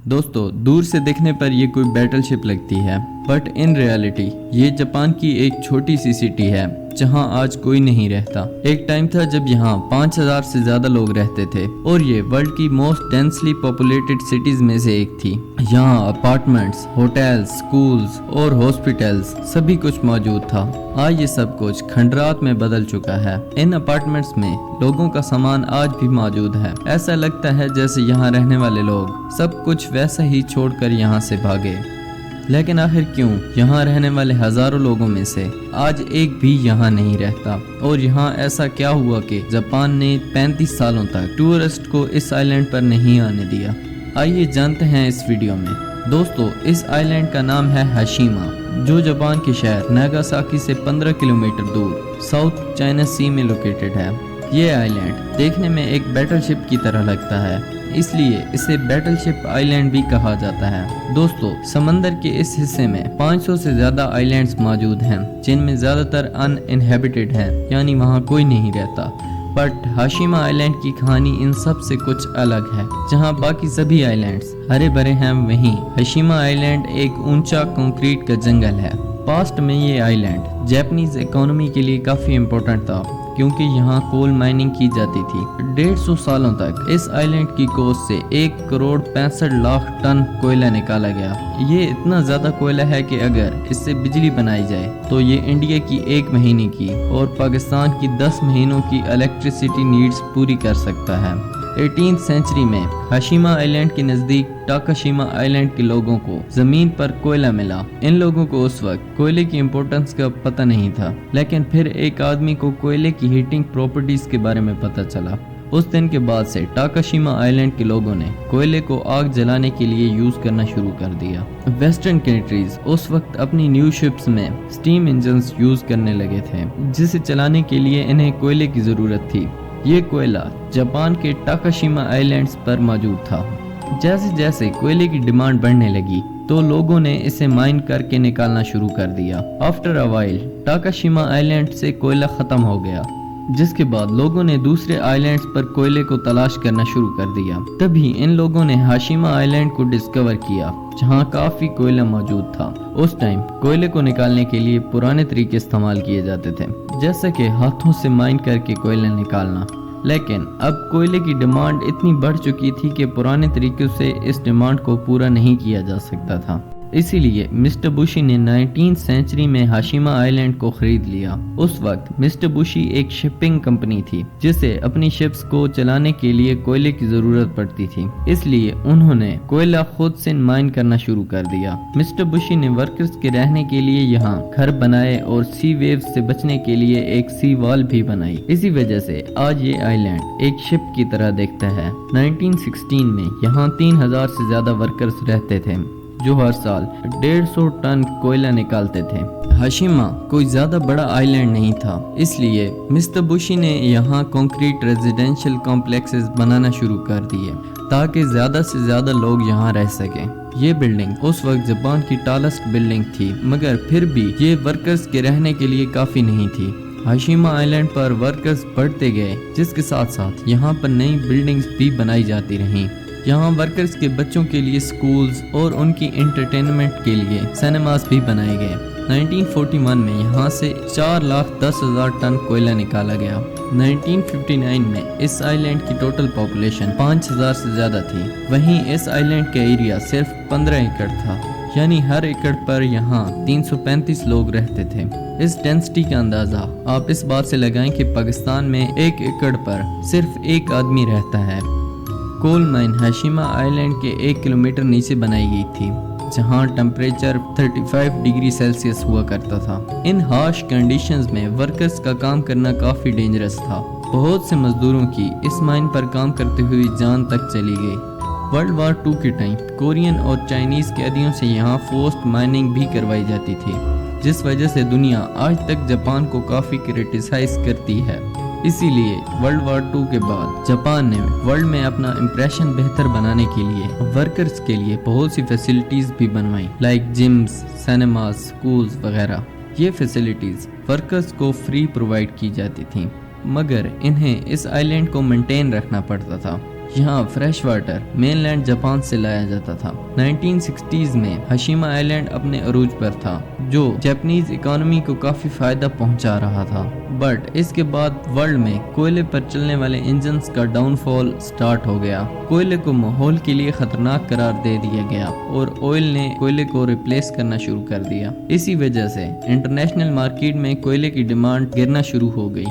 दोस्तों, दूर से देखने पर ये कोई बैटल शिप लगती है, बट इन रियलिटी ये जापान की एक छोटी सी सिटी है जहां आज कोई नहीं रहता। एक टाइम था जब यहाँ 5000 से ज्यादा लोग रहते थे और ये वर्ल्ड की मोस्ट डेंसली पॉपुलेटेड सिटीज में से एक थी। यहाँ अपार्टमेंट्स, होटल्स, स्कूल्स और हॉस्पिटल्स सभी कुछ मौजूद था। आज ये सब कुछ खंडरात में बदल चुका है। इन अपार्टमेंट्स में लोगों का सामान आज भी मौजूद है। ऐसा लगता है जैसे यहाँ रहने वाले लोग सब कुछ वैसा ही छोड़कर यहाँ से भागे। लेकिन आखिर क्यों यहाँ रहने वाले हजारों लोगों में से आज एक भी यहाँ नहीं रहता? और यहाँ ऐसा क्या हुआ कि जापान ने 35 सालों तक टूरिस्ट को इस आइलैंड पर नहीं आने दिया? आइए जानते हैं इस वीडियो में। दोस्तों, इस आइलैंड का नाम है हाशिमा, जो जापान के शहर नागासाकी से 15 किलोमीटर दूर साउथ चाइना सी में लोकेटेड है। ये आइलैंड देखने में एक बैटल शिप की तरह लगता है, इसलिए इसे बैटल शिप आइलैंड भी कहा जाता है। दोस्तों, समंदर के इस हिस्से में 500 से ज्यादा आइलैंड्स मौजूद हैं, जिनमें ज्यादातर अनइनहेबिटेड हैं, यानी वहाँ कोई नहीं रहता। बट हाशिमा आइलैंड की कहानी इन सब से कुछ अलग है। जहाँ बाकी सभी आइलैंड्स हरे भरे हैं, वहीं हाशिमा आइलैंड एक ऊंचा कंक्रीट का जंगल है। पास्ट में ये आइलैंड जापानीज इकोनॉमी के लिए काफी इम्पोर्टेंट था, क्योंकि यहाँ कोल माइनिंग की जाती थी। 150 सालों तक इस आइलैंड की कोस्ट से 1 करोड़ 65 लाख टन कोयला निकाला गया। ये इतना ज्यादा कोयला है कि अगर इससे बिजली बनाई जाए तो ये इंडिया की 1 महीने की और पाकिस्तान की 10 महीनों की इलेक्ट्रिसिटी नीड्स पूरी कर सकता है। 18th सेंचुरी में हाशिमा आइलैंड के नजदीक टाकाशिमा आइलैंड के लोगों को जमीन पर कोयला मिला। इन लोगों को उस वक्त कोयले की इम्पोर्टेंस का पता नहीं था, लेकिन फिर एक आदमी को कोयले की हीटिंग प्रॉपर्टीज के बारे में पता चला। उस दिन के बाद से टाकाशिमा आइलैंड के लोगों ने कोयले को आग जलाने के लिए यूज करना शुरू कर दिया। वेस्टर्न कंट्रीज उस वक्त अपनी न्यू शिप्स में स्टीम इंजन्स यूज करने लगे थे, जिसे चलाने के लिए इन्हें कोयले की जरूरत थी। ये कोयला जापान के टाकाशिमा आइलैंड्स पर मौजूद था। जैसे जैसे कोयले की डिमांड बढ़ने लगी तो लोगों ने इसे माइन करके निकालना शुरू कर दिया। आफ्टर अ वाइल टाकाशिमा आइलैंड से कोयला खत्म हो गया, जिसके बाद लोगों ने दूसरे आइलैंड्स पर कोयले को तलाश करना शुरू कर दिया। तभी इन लोगों ने हाशिमा आइलैंड को डिस्कवर किया, जहां काफी कोयला मौजूद था। उस टाइम कोयले को निकालने के लिए पुराने तरीके इस्तेमाल किए जाते थे, जैसे कि हाथों से माइन करके कोयला निकालना। लेकिन अब कोयले की डिमांड इतनी बढ़ चुकी थी कि पुराने तरीकों से इस डिमांड को पूरा नहीं किया जा सकता था। इसीलिए मिस्टर बुशी ने 19th सेंचुरी में हाशिमा आइलैंड को खरीद लिया। उस वक्त मिस्टर बुशी एक शिपिंग कंपनी थी, जिसे अपनी शिप्स को चलाने के लिए कोयले की जरूरत पड़ती थी। इसलिए उन्होंने कोयला खुद से माइन करना शुरू कर दिया। मिस्टर बुशी ने वर्कर्स के रहने के लिए यहाँ घर बनाए और सी वेव्स से बचने के लिए एक सी वॉल भी बनाई। इसी वजह से आज ये आइलैंड एक शिप की तरह दिखता है। 1916 में यहाँ 3000 से ज्यादा वर्कर्स रहते थे, जो हर साल 150 टन कोयला निकालते थे। हाशिमा कोई ज्यादा बड़ा आइलैंड नहीं था, इसलिए मिस्टर बुशी ने यहाँ कंक्रीट रेजिडेंशियल कॉम्प्लेक्सेस बनाना शुरू कर दिए, ताकि ज्यादा से ज्यादा लोग यहाँ रह सकें। ये बिल्डिंग उस वक्त जापान की टॉलेस्ट बिल्डिंग थी, मगर फिर भी ये वर्कर्स के रहने के लिए काफी नहीं थी। हाशिमा आइलैंड पर वर्कर्स बढ़ते गए, जिसके साथ साथ यहाँ पर नई बिल्डिंग्स भी बनाई जाती रहीं। यहाँ वर्कर्स के बच्चों के लिए स्कूल्स और उनकी एंटरटेनमेंट के लिए सिनेमास भी बनाए गए। 1941 में यहाँ से 4,10,000 टन कोयला निकाला गया। 1959 में इस आइलैंड की टोटल पॉपुलेशन 5,000 से ज्यादा थी। वहीं इस आइलैंड का एरिया सिर्फ 15 एकड़ था, यानी हर एकड़ पर यहाँ 335 लोग रहते थे। इस डेंसिटी का अंदाजा आप इस बात से लगाएं कि पाकिस्तान में 1 एकड़ पर सिर्फ 1 आदमी रहता है। कोल माइन हाशिमा आइलैंड के 1 किलोमीटर नीचे बनाई गई थी, जहां टेम्परेचर 35 डिग्री सेल्सियस हुआ करता था। इन हार्श कंडीशंस में वर्कर्स का काम करना काफी डेंजरस था। बहुत से मजदूरों की इस माइन पर काम करते हुए जान तक चली गई। वर्ल्ड वार 2 के टाइम कोरियन और चाइनीज कैदियों से यहाँ फोर्स्ड माइनिंग भी करवाई जाती थी, जिस वजह से दुनिया आज तक जापान को काफी क्रिटिसाइज करती है। इसीलिए वर्ल्ड वार 2 के बाद जापान ने वर्ल्ड में अपना इंप्रेशन बेहतर बनाने के लिए वर्कर्स के लिए बहुत सी फैसिलिटीज भी बनवाई, लाइक जिम्स, सिनेमास, स्कूल्स वगैरह। ये फैसिलिटीज वर्कर्स को फ्री प्रोवाइड की जाती थी, मगर इन्हें इस आइलैंड को मेंटेन रखना पड़ता था। यहाँ fresh water main land Japan से लाया जाता था। 1960s में हशीमा आइलैंड अपने अरूज पर था, जो जापानीज इकोनॉमी को काफी फायदा पहुंचा रहा था। बट इसके बाद वर्ल्ड में कोयले पर चलने वाले इंजन्स का डाउनफॉल स्टार्ट हो गया। कोयले को माहौल के लिए खतरनाक करार दे दिया गया और ऑयल ने कोयले को रिप्लेस करना शुरू कर दिया। इसी वजह से इंटरनेशनल मार्केट में कोयले की डिमांड गिरना शुरू हो गई।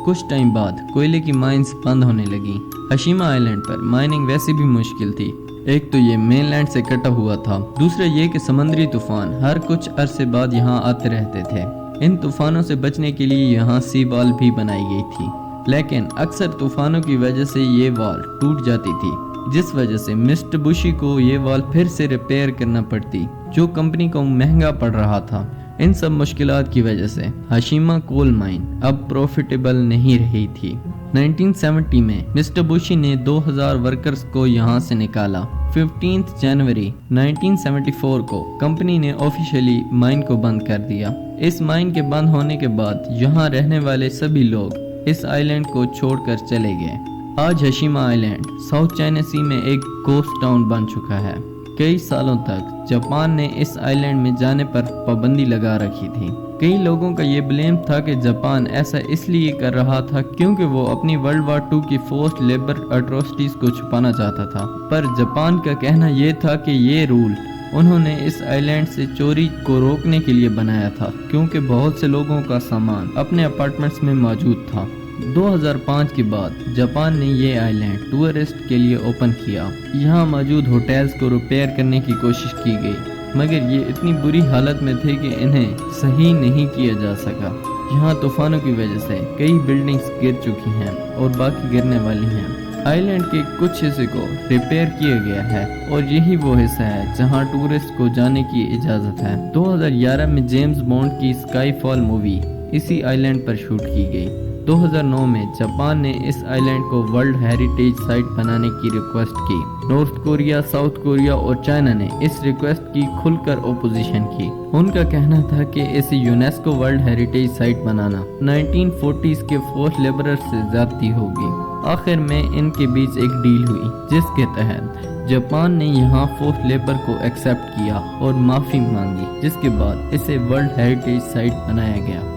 कुछ टाइम बाद कोयले की माइंस बंद होने लगी। हशीमा आइलैंड पर माइनिंग वैसे भी मुश्किल थी। एक तो ये मेनलैंड से कटा हुआ था, दूसरा ये कि समंदरी तूफान हर कुछ अरसे बाद यहाँ आते रहते थे। इन तूफानों से बचने के लिए यहाँ सी वॉल भी बनाई गई थी, लेकिन अक्सर तूफानों की वजह से ये वॉल टूट जाती थी, जिस वजह से मित्सुबिशी को ये वॉल फिर से रिपेयर करना पड़ती, जो कंपनी को महंगा पड़ रहा था। इन सब मुश्किलात की वजह से हशीमा कोल माइन अब प्रॉफिटेबल नहीं रही थी। 1970 में मित्सुबिशी ने 2000 वर्कर्स को यहाँ से निकाला। 15 जनवरी 1974 को कंपनी ने ऑफिशियली माइन को बंद कर दिया। इस माइन के बंद होने के बाद यहाँ रहने वाले सभी लोग इस आइलैंड को छोड़कर चले गए। आज हशीमा आइलैंड साउथ चाइना सी में एक गोस्ट टाउन बन चुका है। कई सालों तक जापान ने इस आइलैंड में जाने पर पाबंदी लगा रखी थी। कई लोगों का ये ब्लेम था कि जापान ऐसा इसलिए कर रहा था क्योंकि वो अपनी वर्ल्ड वार 2 की फोर्स्ड लेबर अट्रोसिटीज को छुपाना चाहता था। पर जापान का कहना ये था कि ये रूल उन्होंने इस आइलैंड से चोरी को रोकने के लिए बनाया था, क्योंकि बहुत से लोगों का सामान अपने अपार्टमेंट्स में मौजूद था। 2005 के बाद जापान ने ये आइलैंड टूरिस्ट के लिए ओपन किया। यहाँ मौजूद होटल्स को रिपेयर करने की कोशिश की गई, मगर ये इतनी बुरी हालत में थे कि इन्हें सही नहीं किया जा सका। यहाँ तूफानों की वजह से कई बिल्डिंग्स गिर चुकी हैं और बाकी गिरने वाली हैं। आइलैंड के कुछ हिस्से को रिपेयर किया गया है और यही वो हिस्सा है जहाँ टूरिस्ट को जाने की इजाज़त है। 2011 में जेम्स बॉन्ड की स्काईफॉल मूवी इसी आइलैंड पर शूट की गई। 2009 में जापान ने इस आइलैंड को वर्ल्ड हेरिटेज साइट बनाने की रिक्वेस्ट की। नॉर्थ कोरिया, साउथ कोरिया और चाइना ने इस रिक्वेस्ट की खुलकर ओपोजिशन की। उनका कहना था कि इसे यूनेस्को वर्ल्ड हेरिटेज साइट बनाना 1940s के फोर्स्ड लेबरर्स से ज्यादती होगी। आखिर में इनके बीच एक डील हुई, जिसके तहत जापान ने यहाँ फोर्स्ड लेबर को एक्सेप्ट किया और माफी मांगी, जिसके बाद इसे वर्ल्ड हेरिटेज साइट बनाया गया।